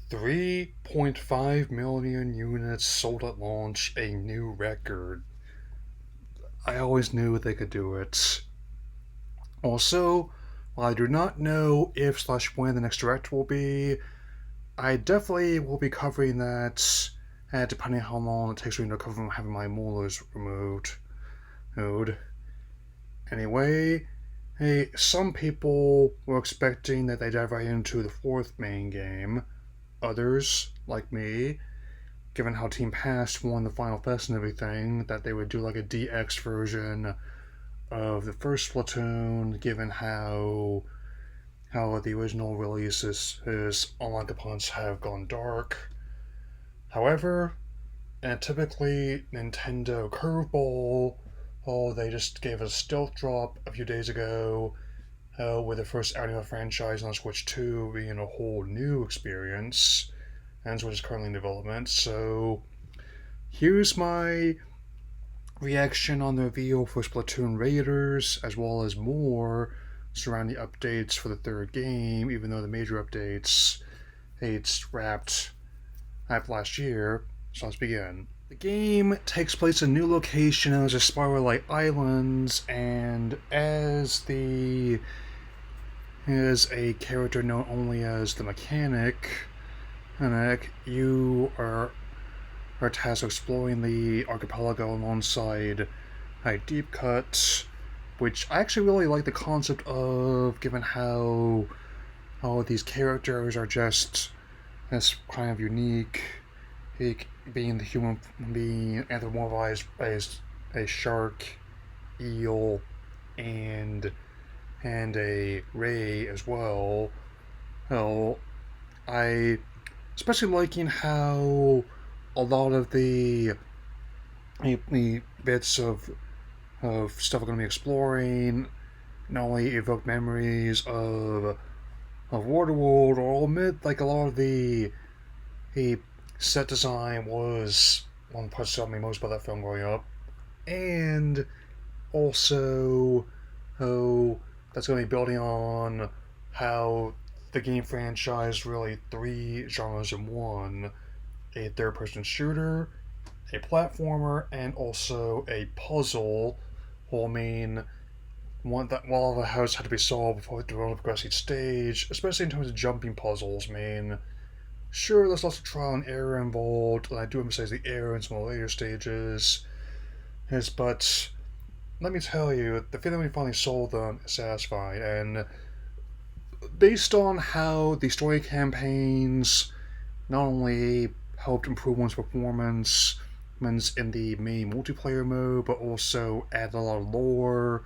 3.5 million units sold at launch, a new record. I always knew they could do it. Also, while I do not know if slash when the next direct will be, I definitely will be covering that, depending on how long it takes me to recover from having my molars removed. Anyway, hey, some people were expecting that they'd dive right into the fourth main game. Others, like me, given how Team Past won the Final Fest and everything, that they would do like a DX version of the first Splatoon, given how the original releases his online components have gone dark. However, in a typically Nintendo curveball, they just gave us a stealth drop a few days ago, with the first outing of the franchise on Switch 2 being a whole new experience, and Switch is currently in development. So, here's my reaction on the reveal for Splatoon Raiders, as well as more surrounding updates for the third game, even though the major updates it's wrapped last year. So let's begin. The game takes place in a new location as a spiral-like islands, and as a character known only as the mechanic, you are tasked with exploring the archipelago alongside a deep cut, which I actually really like the concept of, given how all of these characters are just as kind of unique. Being the human, being anthropomorphized as a shark, eel, and a ray as well. Well, I especially liking how a lot of the bits of stuff we're going to be exploring not only evoke memories of Waterworld, or I'll admit, like a lot of the set design was one of the parts that got me most about that film growing up, and also how that's going to be building on how the game franchise really three genres in one: a third-person shooter, a platformer, and also a puzzle. Well, I mean, one that while the house had to be solved before the development progressed each stage, especially in terms of jumping puzzles. I mean, sure, there's lots of trial and error involved, and I do emphasize the error in some of the later stages. But let me tell you, the feeling when you finally solve them is satisfying, and based on how the story campaigns not only helped improve one's performance in the main multiplayer mode, but also add a lot of lore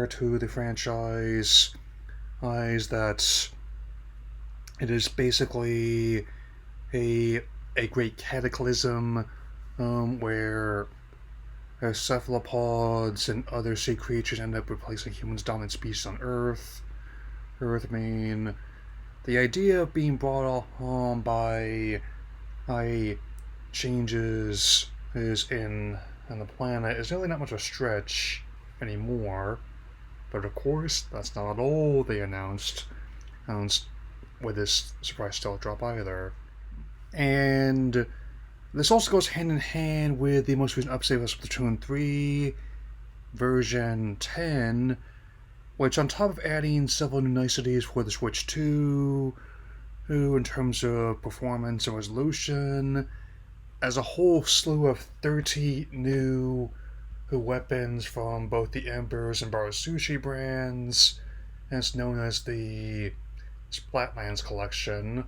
to the franchise, is that it is basically a great cataclysm, where cephalopods and other sea creatures end up replacing humans' dominant species on Earth. I mean, the idea of being brought on by changes is in the planet is really not much of a stretch anymore. But of course, that's not all they announced with this surprise stealth drop either. And this also goes hand in hand with the most recent update of Splatoon 3 version 10, which, on top of adding several new niceties for the Switch 2, in terms of performance and resolution, as a whole slew of 30 new weapons from both the Embers and Bar Sushi brands, and it's known as the Splatlands collection.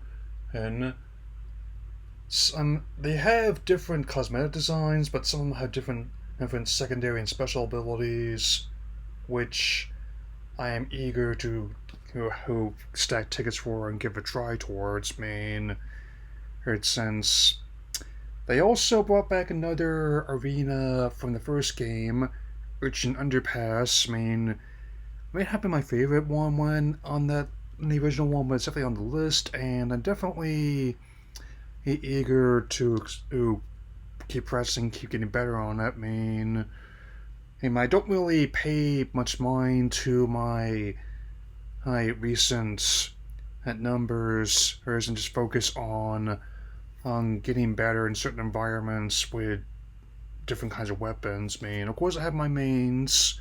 And they have different cosmetic designs, but some of them have different secondary and special abilities, which I am eager to who stack tickets for and give a try towards. Main, since they also brought back another arena from the first game, Urchin Underpass. It may have been my favorite one when on the original one, but it's definitely on the list, and I'm definitely eager to keep pressing, keep getting better on it. I don't really pay much mind to my recent at numbers, or isn't just focus on getting better in certain environments with different kinds of weapons. I mean, of course, I have my mains,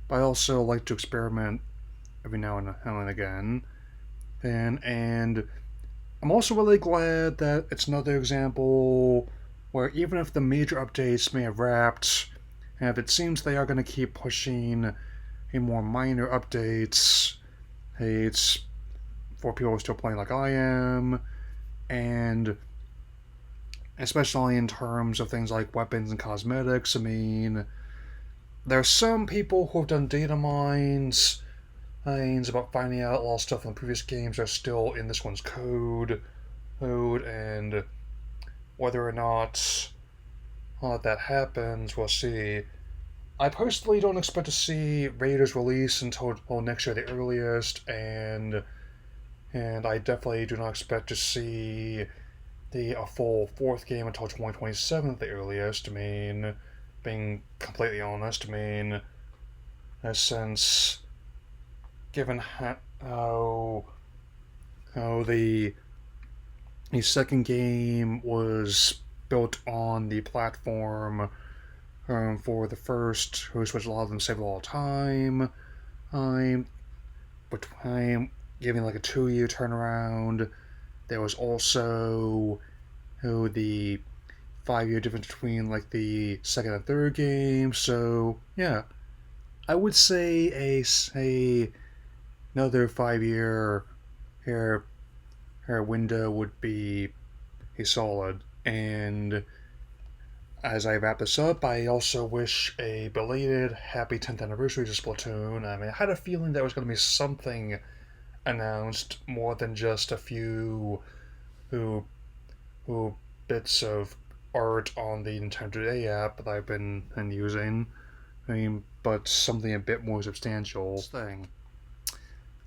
but I also like to experiment every now and again. And I'm also really glad that it's another example where even if the major updates may have wrapped, and if it seems they are going to keep pushing a more minor updates, hey, it's for people who are still playing like I am, and especially in terms of things like weapons and cosmetics. I mean, there are some people who have done data mines about finding out a lot of stuff from previous games are still in this one's code, and whether or not that happens, we'll see. I personally don't expect to see Raiders release until next year, the earliest, and I definitely do not expect to see a full fourth game until 2027 at the earliest. I mean, being completely honest, I mean, since given how the second game was built on the platform for the first, which a lot of them save a lot of time. I'm between giving like a 2 year turnaround. There was also the 5 year difference between like the second and third game. So yeah, I would say a another 5 year here window would be a solid. And as I wrap this up, I also wish a belated happy 10th anniversary to Splatoon. I mean, I had a feeling there was going to be something announced more than just a few who who bits of art on the Nintendo Today app that I've been using. I mean, but something a bit more substantial. Thing.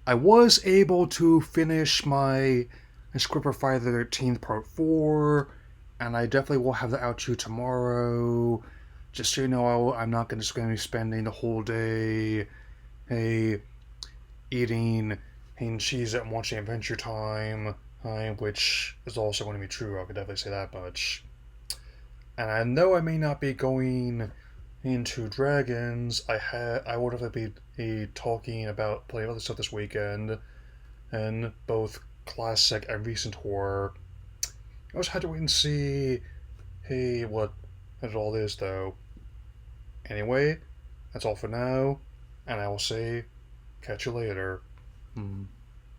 I was able to finish my script for Friday the 13th Part 4, and I definitely will have that out to you tomorrow. Just so you know, I'm not just going to be spending the whole day eating cheese and watching Adventure Time, which is also going to be true. I could definitely say that much. And I know I may not be going into Dragons. I would have to be talking about playing other stuff this weekend, and both classic and recent horror. I just had to wait and see, what it all is, though. Anyway, that's all for now, and I will say, catch you later.